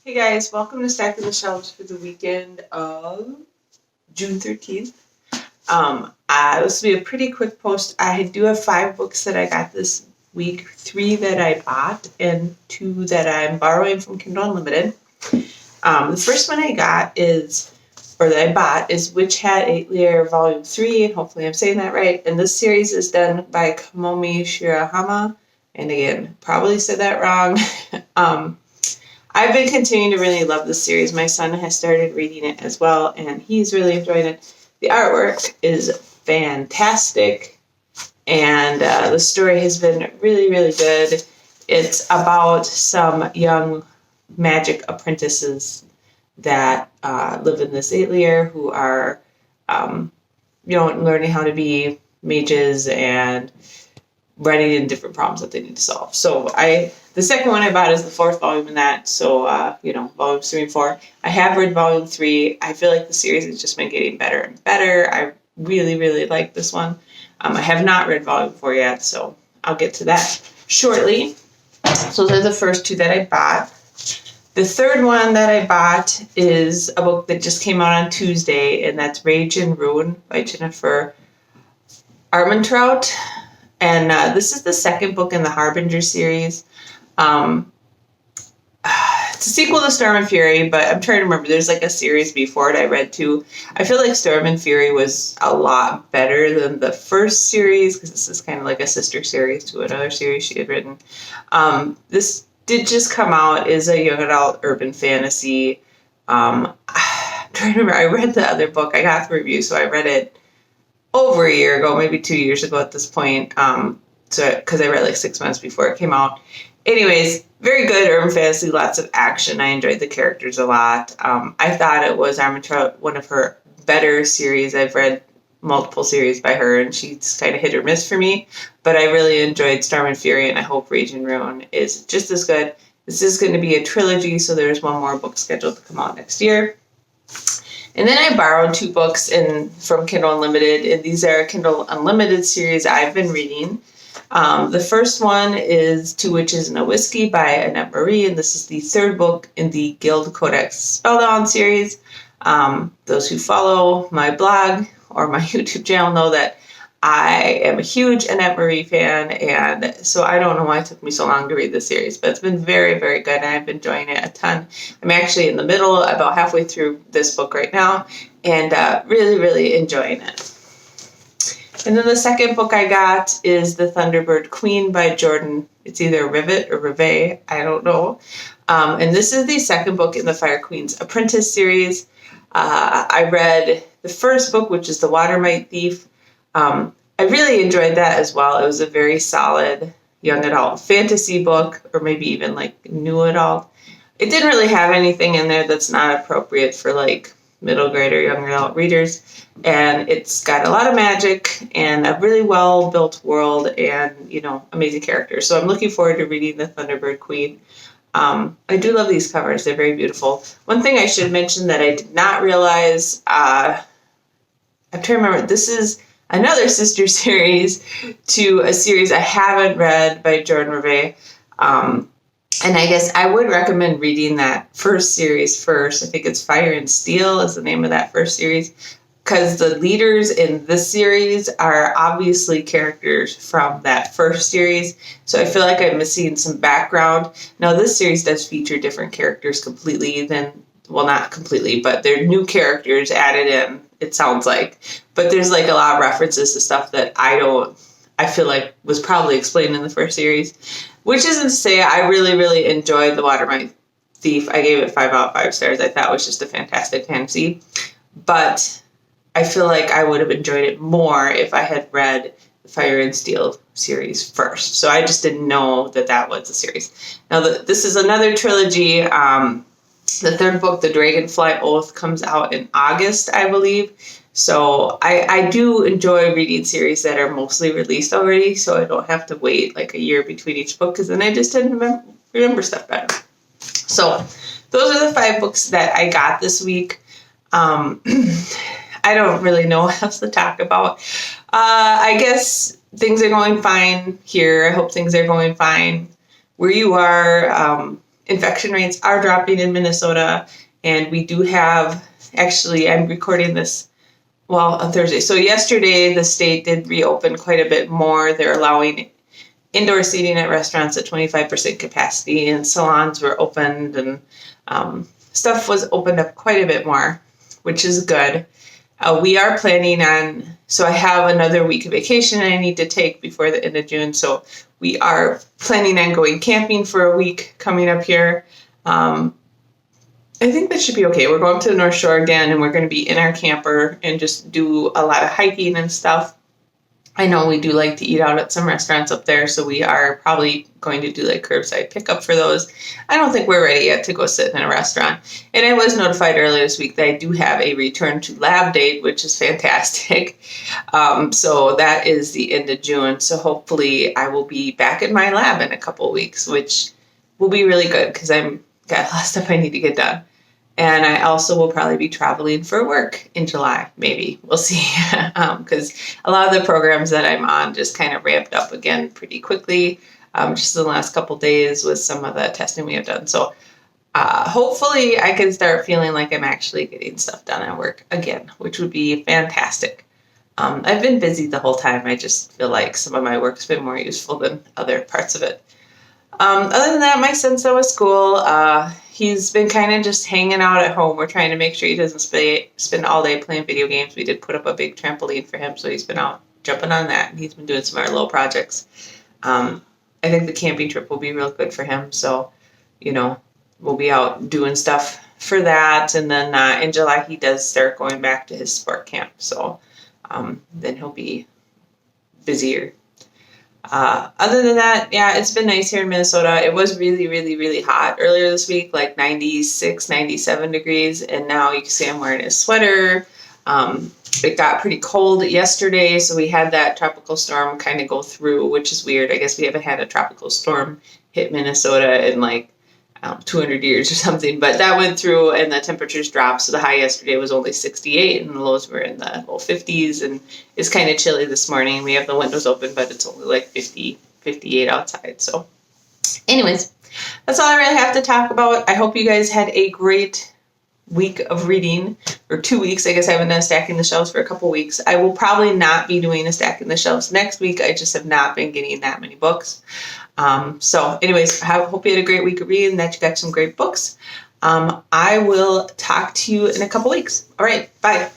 Hey guys, welcome to Stacking the Shelves for the weekend of June 13th. This will be a pretty quick post. I do have 5 books that I got this week, 3 that I bought, and 2 that I'm borrowing from Kindle Unlimited. The first one I bought is Witch Hat 8-Layer Volume 3, and hopefully I'm saying that right. And this series is done by Kamomi Shirahama, and again, probably said that wrong. I've been continuing to really love this series. My son has started reading it as well, and he's really enjoying it. The artwork is fantastic, and the story has been really, really good. It's about some young magic apprentices that live in this 8-layer who are, learning how to be mages and running into different problems that they need to solve. So the second one I bought is the 4th volume in that. So, volumes 3 and 4. I have read volume 3. I feel like the series has just been getting better and better. I really, really like this one. I have not read volume 4 yet, so I'll get to that shortly. So those are the first 2 that I bought. The third one that I bought is a book that just came out on Tuesday, and that's Rage and Ruin by Jennifer Armentrout. And this is the second book in the Harbinger series. It's a sequel to Storm and Fury, but I'm trying to remember. There's like a series before it I read too. I feel like Storm and Fury was a lot better than the first series because this is kind of like a sister series to another series she had written. This did just come out, is a young adult urban fantasy. I'm trying to remember. I read the other book. I got the review, so I read it over a year ago, maybe 2 years ago at this point, because I read like 6 months before it came out. Anyways, very good urban fantasy, lots of action. I enjoyed the characters a lot. I thought it was Armentrout, one of her better series. I've read multiple series by her, and she's kind of hit or miss for me, but I really enjoyed Storm and Fury, and I hope Rage and Ruin is just as good. This is going to be a trilogy, so there's one more book scheduled to come out next year. And then I borrowed 2 books from Kindle Unlimited, and these are Kindle Unlimited series I've been reading. The first one is Two Witches and a Whiskey by Annette Marie, and this is the 3rd book in the Guild Codex Spellbound series. Those who follow my blog or my YouTube channel know that I am a huge Annette Marie fan, and so I don't know why it took me so long to read this series, but it's been very, very good, and I've been enjoying it a ton. I'm actually in the middle, about halfway through this book right now, and really, really enjoying it. And then the second book I got is The Thunderbird Queen by Jordan. It's either Rivet or Rivet, I don't know. And this is the second book in the Fire Queen's Apprentice series. I read the first book, which is The Watermite Thief. I really enjoyed that as well. It was a very solid young adult fantasy book, or maybe even like new adult. It didn't really have anything in there that's not appropriate for like middle grade or young adult readers. And it's got a lot of magic and a really well built world and, amazing characters. So I'm looking forward to reading The Thunderbird Queen. I do love these covers. They're very beautiful. One thing I should mention that I did not realize, I'm trying to remember, this is another sister series to a series I haven't read by Jordan Rivet. And I guess I would recommend reading that first series first. I think it's Fire and Steel is the name of that first series, because the leaders in this series are obviously characters from that first series. So I feel like I'm missing some background. Now, this series does feature different characters completely not completely, but they're new characters added in, it sounds like. But there's like a lot of references to stuff that I feel like was probably explained in the first series, which isn't to say I really, really enjoyed The Watermite Thief. I gave it 5 out of 5 stars. I thought it was just a fantastic fantasy, but I feel like I would have enjoyed it more if I had read the Fire and Steel series first. So I just didn't know that was a series. Now, this is another trilogy. The 3rd book, The Dragonfly Oath, comes out in August, I believe. So I do enjoy reading series that are mostly released already, so I don't have to wait like a year between each book, because then I just didn't remember stuff better. So those are the 5 books that I got this week. I don't really know what else to talk about. I guess things are going fine here. I hope things are going fine where you are. infection rates are dropping in Minnesota, and we do have, actually, I'm recording this, on Thursday. So yesterday, the state did reopen quite a bit more. They're allowing indoor seating at restaurants at 25% capacity, and salons were opened, and stuff was opened up quite a bit more, which is good. We are planning on, so I have another week of vacation I need to take before the end of June, so we are planning on going camping for a week coming up here. I think that should be okay. We're going to the North Shore again, and we're going to be in our camper and just do a lot of hiking and stuff. I know we do like to eat out at some restaurants up there, so we are probably going to do like curbside pickup for those. I don't think we're ready yet to go sit in a restaurant. And I was notified earlier this week that I do have a return to lab date, which is fantastic. So that is the end of June. So hopefully I will be back in my lab in a couple of weeks, which will be really good because I've got a lot of stuff I need to get done. And I also will probably be traveling for work in July, maybe. We'll see. Because a lot of the programs that I'm on just kind of ramped up again pretty quickly, just in the last couple days with some of the testing we have done. So hopefully I can start feeling like I'm actually getting stuff done at work again, which would be fantastic. I've been busy the whole time. I just feel like some of my work's been more useful than other parts of it. Other than that, my son's still at school. He's been kind of just hanging out at home. We're trying to make sure he doesn't spend all day playing video games. We did put up a big trampoline for him, so he's been out jumping on that, and he's been doing some of our little projects. I think the camping trip will be real good for him, so, we'll be out doing stuff for that. And then in July, he does start going back to his sport camp, so then he'll be busier. Other than that, yeah, it's been nice here in Minnesota. It was really, really, really hot earlier this week, like 96, 97 degrees. And now you can see I'm wearing a sweater. It got pretty cold yesterday, so we had that tropical storm kind of go through, which is weird. I guess we haven't had a tropical storm hit Minnesota in like 200 years or something, but that went through and the temperatures dropped. So the high yesterday was only 68 and the lows were in the low 50s, and it's kind of chilly this morning. We have the windows open, but it's only like 50, 58 outside. So anyways, that's all I really have to talk about. I hope you guys had a great week of reading, or 2 weeks. I guess I haven't done Stacking the Shelves for a couple weeks. I will probably not be doing a Stacking the Shelves next week. I just have not been getting that many books. So anyways, I hope you had a great week of reading, that you got some great books. I will talk to you in a couple weeks. All right, bye.